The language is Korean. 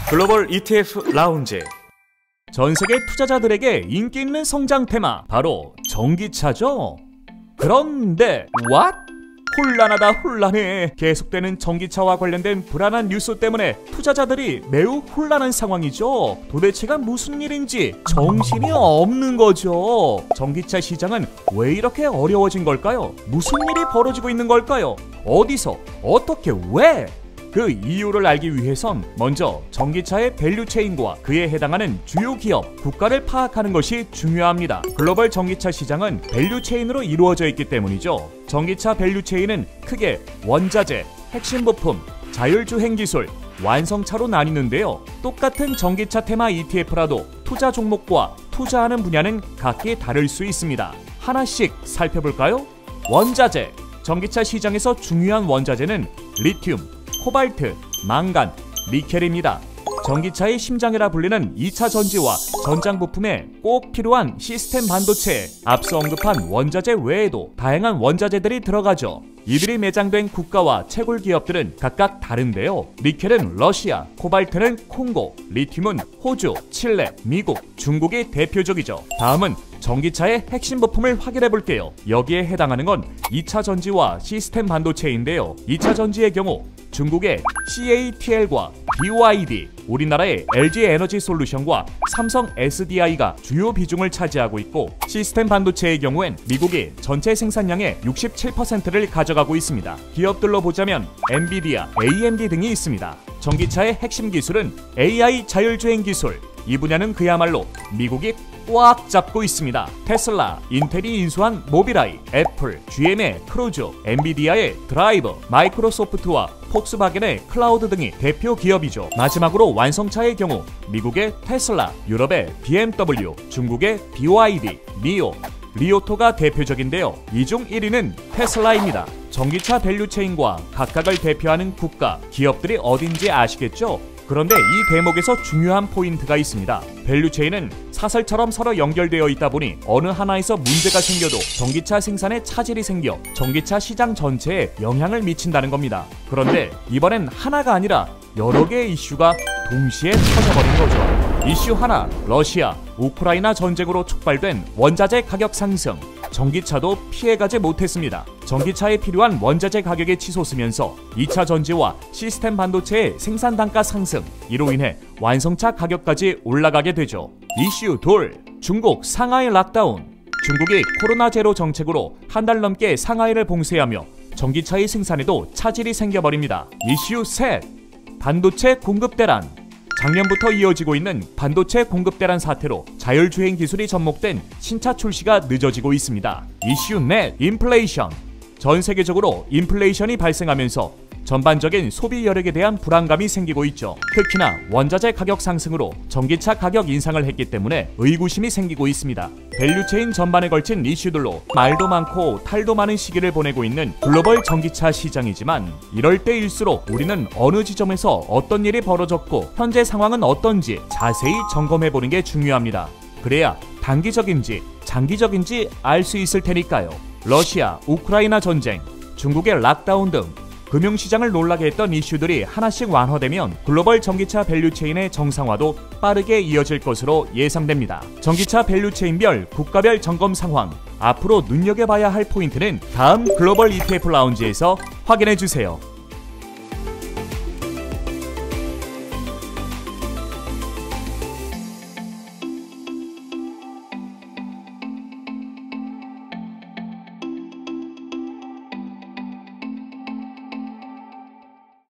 글로벌 ETF 라운지. 전 세계 투자자들에게 인기 있는 성장 테마, 바로 전기차죠. 그런데 what? 혼란하다 혼란해. 계속되는 전기차와 관련된 불안한 뉴스 때문에 투자자들이 매우 혼란한 상황이죠. 도대체가 무슨 일인지 정신이 없는 거죠. 전기차 시장은 왜 이렇게 어려워진 걸까요? 무슨 일이 벌어지고 있는 걸까요? 어디서, 어떻게, 왜? 그 이유를 알기 위해선 먼저 전기차의 밸류체인과 그에 해당하는 주요 기업, 국가를 파악하는 것이 중요합니다. 글로벌 전기차 시장은 밸류체인으로 이루어져 있기 때문이죠. 전기차 밸류체인은 크게 원자재, 핵심 부품, 자율주행 기술, 완성차로 나뉘는데요. 똑같은 전기차 테마 ETF라도 투자 종목과 투자하는 분야는 각기 다를 수 있습니다. 하나씩 살펴볼까요? 원자재. 전기차 시장에서 중요한 원자재는 리튬, 코발트, 망간, 니켈입니다. 전기차의 심장이라 불리는 2차 전지와 전장 부품에 꼭 필요한 시스템 반도체에 앞서 언급한 원자재 외에도 다양한 원자재들이 들어가죠. 이들이 매장된 국가와 채굴 기업들은 각각 다른데요. 니켈은 러시아, 코발트는 콩고, 리튬은 호주, 칠레, 미국, 중국이 대표적이죠. 다음은 전기차의 핵심 부품을 확인해 볼게요. 여기에 해당하는 건 2차 전지와 시스템 반도체인데요. 2차 전지의 경우 중국의 CATL과 BYD, 우리나라의 LG에너지솔루션과 삼성 SDI가 주요 비중을 차지하고 있고, 시스템 반도체의 경우엔 미국이 전체 생산량의 67%를 가져가고 있습니다. 기업들로 보자면 엔비디아, AMD 등이 있습니다. 전기차의 핵심 기술은 AI 자율주행 기술. 이 분야는 그야말로 미국이 꽉 잡고 있습니다. 테슬라, 인텔이 인수한 모빌아이, 애플, GM의 크루즈, 엔비디아의 드라이브, 마이크로소프트와 폭스바겐의 클라우드 등이 대표 기업이죠. 마지막으로 완성차의 경우 미국의 테슬라, 유럽의 BMW, 중국의 BYD, 니오, 리오토가 대표적인데요. 이 중 1위는 테슬라입니다. 전기차 밸류체인과 각각을 대표하는 국가, 기업들이 어딘지 아시겠죠? 그런데 이 대목에서 중요한 포인트가 있습니다. 밸류체인은 사슬처럼 서로 연결되어 있다 보니 어느 하나에서 문제가 생겨도 전기차 생산에 차질이 생겨 전기차 시장 전체에 영향을 미친다는 겁니다. 그런데 이번엔 하나가 아니라 여러 개의 이슈가 동시에 터져버린 거죠. 이슈 하나, 러시아, 우크라이나 전쟁으로 촉발된 원자재 가격 상승. 전기차도 피해가지 못했습니다. 전기차에 필요한 원자재 가격이 치솟으면서 2차 전지와 시스템 반도체의 생산 단가 상승, 이로 인해 완성차 가격까지 올라가게 되죠. 이슈 둘, 중국 상하이 락다운. 중국이 코로나 제로 정책으로 한 달 넘게 상하이를 봉쇄하며 전기차의 생산에도 차질이 생겨버립니다. 이슈 셋, 반도체 공급 대란. 작년부터 이어지고 있는 반도체 공급 대란 사태로 자율주행 기술이 접목된 신차 출시가 늦어지고 있습니다. 이슈 넷, 인플레이션. 전 세계적으로 인플레이션이 발생하면서 전반적인 소비 여력에 대한 불안감이 생기고 있죠. 특히나 원자재 가격 상승으로 전기차 가격 인상을 했기 때문에 의구심이 생기고 있습니다. 밸류체인 전반에 걸친 이슈들로 말도 많고 탈도 많은 시기를 보내고 있는 글로벌 전기차 시장이지만, 이럴 때일수록 우리는 어느 지점에서 어떤 일이 벌어졌고 현재 상황은 어떤지 자세히 점검해보는 게 중요합니다. 그래야 단기적인지 장기적인지 알 수 있을 테니까요. 러시아, 우크라이나 전쟁, 중국의 락다운 등 금융시장을 놀라게 했던 이슈들이 하나씩 완화되면 글로벌 전기차 밸류체인의 정상화도 빠르게 이어질 것으로 예상됩니다. 전기차 밸류체인별 국가별 점검 상황, 앞으로 눈여겨봐야 할 포인트는 다음 글로벌 ETF 라운지에서 확인해주세요.